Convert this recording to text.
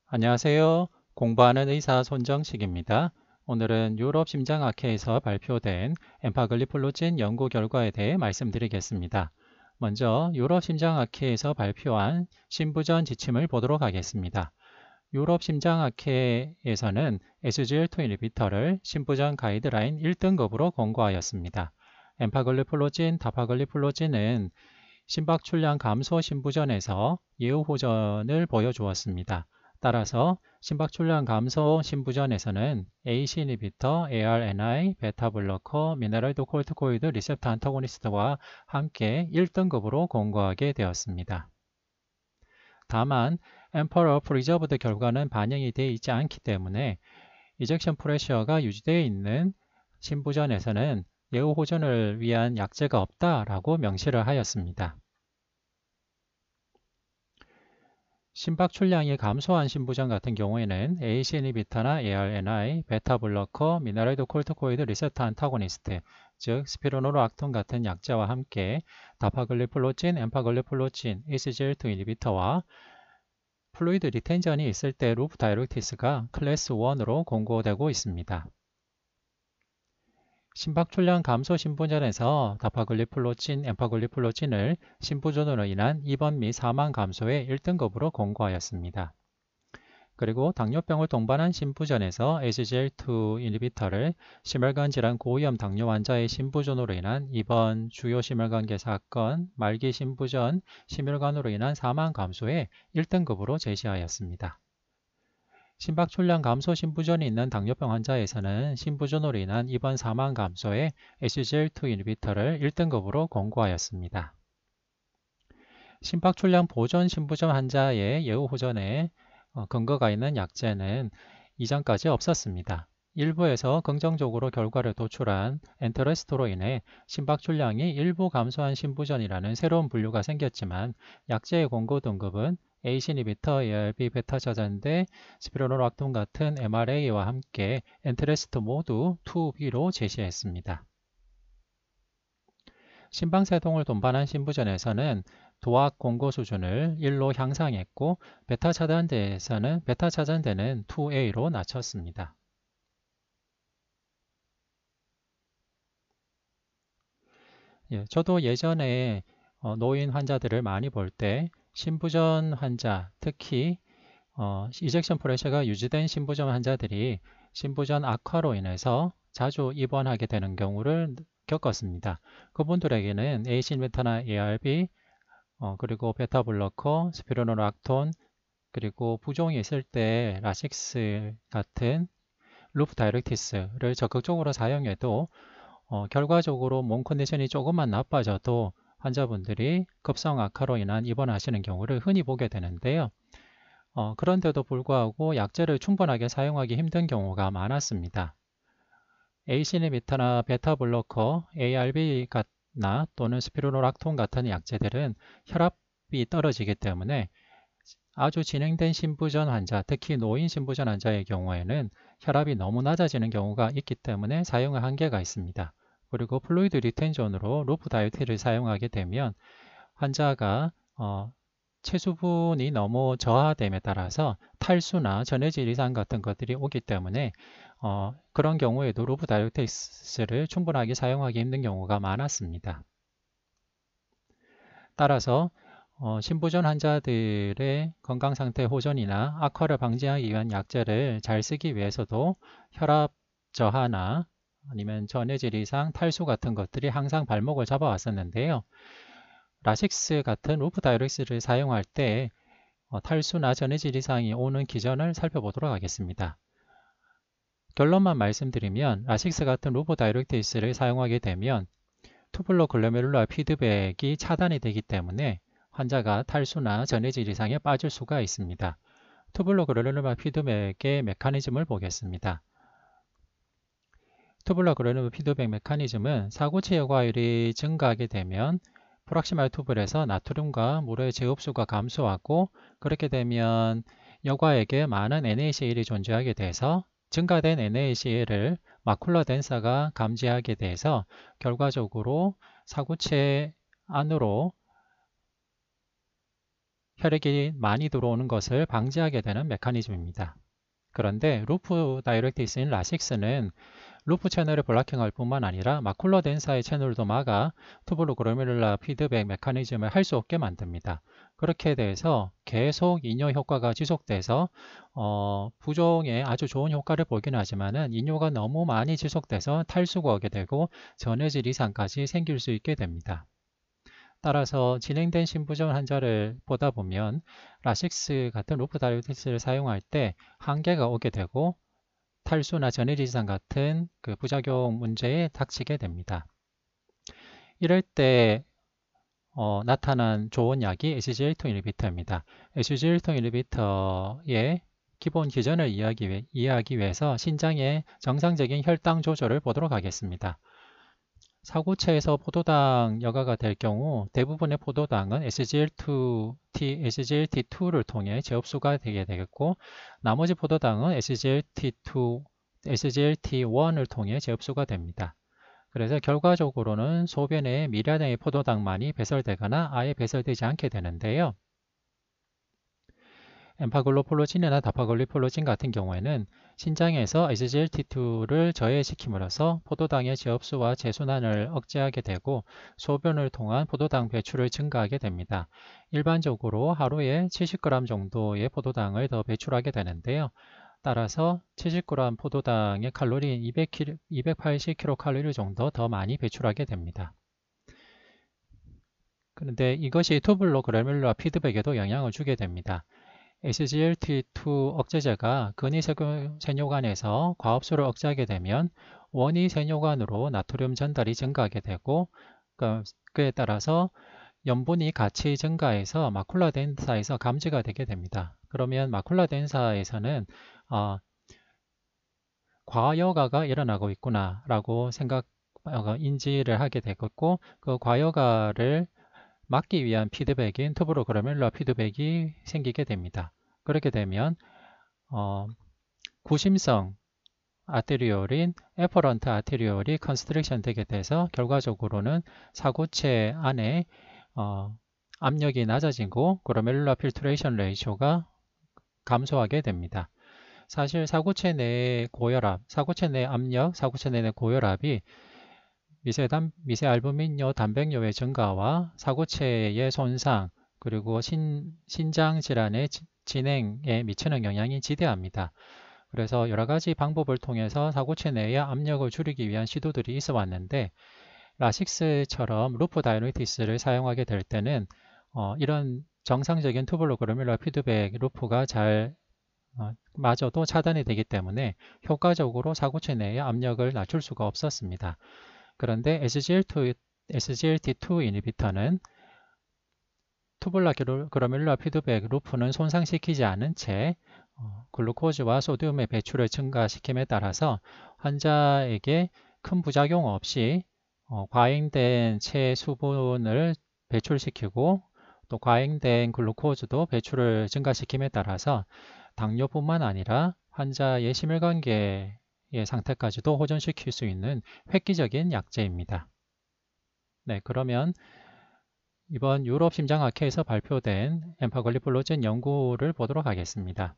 안녕하세요. 공부하는 의사 손정식입니다. 오늘은 유럽 심장학회에서 발표된 엠파글리플로진 연구 결과에 대해 말씀드리겠습니다. 먼저 유럽 심장학회에서 발표한 신부전 지침을 보도록 하겠습니다. 유럽 심장학회에서는 SGLT 인히비터를 신부전 가이드라인 1등급으로 권고하였습니다. 엠파글리플로진, 다파글리플로진은 심박출량 감소 신부전에서 예우호전을 보여주었습니다. 따라서 심박출량 감소 신부전에서는 AC 인히비터, ARNI, 베타블로커, 미네랄도 콜트코이드 리셉터 안타고니스트와 함께 1등급으로 권고하게 되었습니다. 다만 엠퍼러 프리저브드 결과는 반영이 되어 있지 않기 때문에 이젝션 프레셔가 유지되어 있는 신부전에서는 예우호전을 위한 약제가 없다라고 명시를 하였습니다. 심박출량이 감소한 신부전 같은 경우에는 AC 인히비터나 ARNI, 베타블로커, 미네랄도 콜트코이드 리셉터 안타고니스트, 즉 스피로노르악톤 같은 약제와 함께 다파글리플로진, 엠파글리플로진, SGLT 인히비터와 플루이드 리텐전이 있을 때 루프 다이렉티스가 클래스 1으로 권고되고 있습니다. 심박출량 감소 신부전에서 다파글리플로진, 엠파글리플로진을 신부전으로 인한 입원 및 사망 감소의 1등급으로 권고하였습니다. 그리고 당뇨병을 동반한 신부전에서 SGLT 인히비터를 심혈관 질환 고위험 당뇨 환자의 신부전으로 인한 입원, 주요 심혈관계 사건, 말기 신부전, 심혈관으로 인한 사망 감소의 1등급으로 제시하였습니다. 심박출량 감소 신부전이 있는 당뇨병 환자에서는 신부전으로 인한 입원 사망 감소에 SGLT 인히비터를 1등급으로 권고하였습니다. 심박출량 보존 신부전 환자의 예우호전에 근거가 있는 약제는 이전까지 없었습니다. 일부에서 긍정적으로 결과를 도출한 엔터레스토로 인해 심박출량이 일부 감소한 신부전이라는 새로운 분류가 생겼지만 약제의 권고 등급은 AC 인히비터, ARB, 베타 차단제, 스피로노락톤 같은 MRA와 함께 엔트레스트 모두 2B로 제시했습니다. 심방세동을 동반한 신부전에서는 도악 권고 수준을 1로 향상했고 베타 차단제에서는 베타 차단제는 2A로 낮췄습니다. 저도 예전에 노인 환자들을 많이 볼 때 신부전 환자, 특히 이젝션 프레셔가 유지된 신부전 환자들이 신부전 악화로 인해서 자주 입원하게 되는 경우를 겪었습니다. 그분들에게는 AC 인히비터나 ARB, 그리고 베타블로커, 스피로노락톤, 그리고 부종이 있을 때 라식스 같은 루프 다이렉티스를 적극적으로 사용해도 결과적으로 몸 컨디션이 조금만 나빠져도 환자분들이 급성 악화로 인한 입원하시는 경우를 흔히 보게 되는데요. 그런데도 불구하고 약제를 충분하게 사용하기 힘든 경우가 많았습니다. AC 인히비터나 베타블로커, ARB나 또는 스피루노락톤 같은 약제들은 혈압이 떨어지기 때문에 아주 진행된 신부전 환자, 특히 노인 신부전 환자의 경우에는 혈압이 너무 낮아지는 경우가 있기 때문에 사용의 한계가 있습니다. 그리고 플루이드 리텐전으로 루프 다이어트를 사용하게 되면 환자가 체수분이 너무 저하됨에 따라서 탈수나 전해질 이상 같은 것들이 오기 때문에 그런 경우에도 루프 다이어틱스를 충분하게 사용하기 힘든 경우가 많았습니다. 따라서 신부전 환자들의 건강 상태 호전이나 악화를 방지하기 위한 약제를 잘 쓰기 위해서도 혈압 저하나 아니면 전해질 이상, 탈수 같은 것들이 항상 발목을 잡아왔었는데요. 라식스 같은 루프 다이렉스를 사용할 때 탈수나 전해질 이상이 오는 기전을 살펴보도록 하겠습니다. 결론만 말씀드리면 라식스 같은 루프 다이렉티스를 사용하게 되면 투블러 글로메룰라 피드백이 차단이 되기 때문에 환자가 탈수나 전해질 이상에 빠질 수가 있습니다. 투블러 글로메룰라 피드백의 메커니즘을 보겠습니다. 투블러 글로메룰라 피드백 메커니즘은 사구체 여과율이 증가하게 되면 프락시말 투블에서 나트륨과 물의 재흡수가 감소하고 그렇게 되면 여과액에 많은 NaCl이 존재하게 돼서 증가된 NaCl을 마쿨라 덴사가 감지하게 돼서 결과적으로 사구체 안으로 혈액이 많이 들어오는 것을 방지하게 되는 메커니즘입니다. 그런데 루프 다이렉티스인 라식스는 루프 채널을 블락킹할 뿐만 아니라 마쿨러 덴사의 채널도 막아 투블로 그로메룰라 피드백 메커니즘을 할 수 없게 만듭니다. 그렇게 돼서 계속 이뇨 효과가 지속돼서 부종에 아주 좋은 효과를 보긴 하지만은 이뇨가 너무 많이 지속돼서 탈수가 오게 되고 전해질 이상까지 생길 수 있게 됩니다. 따라서 진행된 신부전 환자를 보다 보면 라식스 같은 루프 다이렉티스를 사용할 때 한계가 오게 되고 탈수나 전해질이상 같은 그 부작용 문제에 닥치게 됩니다. 이럴 때 나타난 좋은 약이 SGLT2 인히비터입니다. SGLT2 인히비터의 기본 기전을 이해하기 위해서 신장의 정상적인 혈당 조절을 보도록 하겠습니다. 사구체에서 포도당 여과가 될 경우 대부분의 포도당은 SGLT2를 통해 재흡수가 되게 되겠고 나머지 포도당은 SGLT1을 통해 재흡수가 됩니다. 그래서 결과적으로는 소변에 미량의 포도당만이 배설되거나 아예 배설되지 않게 되는데요. 엠파글로폴로진이나 다파글리폴로진 같은 경우에는 신장에서 SGLT2를 저해시킴으로써 포도당의 재흡수와 재순환을 억제하게 되고 소변을 통한 포도당 배출을 증가하게 됩니다. 일반적으로 하루에 70g 정도의 포도당을 더 배출하게 되는데요. 따라서 70g 포도당의 칼로리인 280kcal 정도 더 많이 배출하게 됩니다. 그런데 이것이 투블로 그로멜룰라 피드백에도 영향을 주게 됩니다. SGLT2 억제제가 근위세뇨관에서 과흡수를 억제하게 되면 원위세뇨관으로 나트륨 전달이 증가하게 되고 그에 따라서 염분이 같이 증가해서 마쿨라 덴사에서 감지가 되게 됩니다. 그러면 마쿨라 덴사에서는 과여가가 일어나고 있구나 라고 인지를 하게 되겠고 그 과여가를 막기 위한 피드백인 투브로 그로멜룰라 피드백이 생기게 됩니다. 그렇게 되면 구심성 아테리올인 에퍼런트 아테리올이 컨스트릭션 되게 돼서 결과적으로는 사구체 안에 압력이 낮아지고 그로멜룰라 필트레이션 레이쇼가 감소하게 됩니다. 사실 사구체 내의 고혈압, 사구체 내 압력, 사구체 내 고혈압이 미세 알부민뇨 단백뇨의 증가와 사구체의 손상 그리고 신장 질환의 진행에 미치는 영향이 지대합니다. 그래서 여러 가지 방법을 통해서 사구체 내의 압력을 줄이기 위한 시도들이 있어 왔는데 라식스처럼 루프 다이렉티스를 사용하게 될 때는 이런 정상적인 투블로 그로멜룰라 피드백 루프가 잘 마저도 차단이 되기 때문에 효과적으로 사구체 내의 압력을 낮출 수가 없었습니다. 그런데 SGLT2 인히비터는 투블라 그로멜룰라 피드백 루프는 손상시키지 않은 채 글루코즈와 소듐의 배출을 증가시킴에 따라서 환자에게 큰 부작용 없이 과잉된 체수분을 배출시키고 또 과잉된 글루코즈도 배출을 증가시킴에 따라서 당뇨뿐만 아니라 환자의 심혈관계의 상태까지도 호전시킬 수 있는 획기적인 약제입니다. 네, 그러면 이번 유럽 심장학회에서 발표된 엠파글리폴로젠 연구를 보도록 하겠습니다.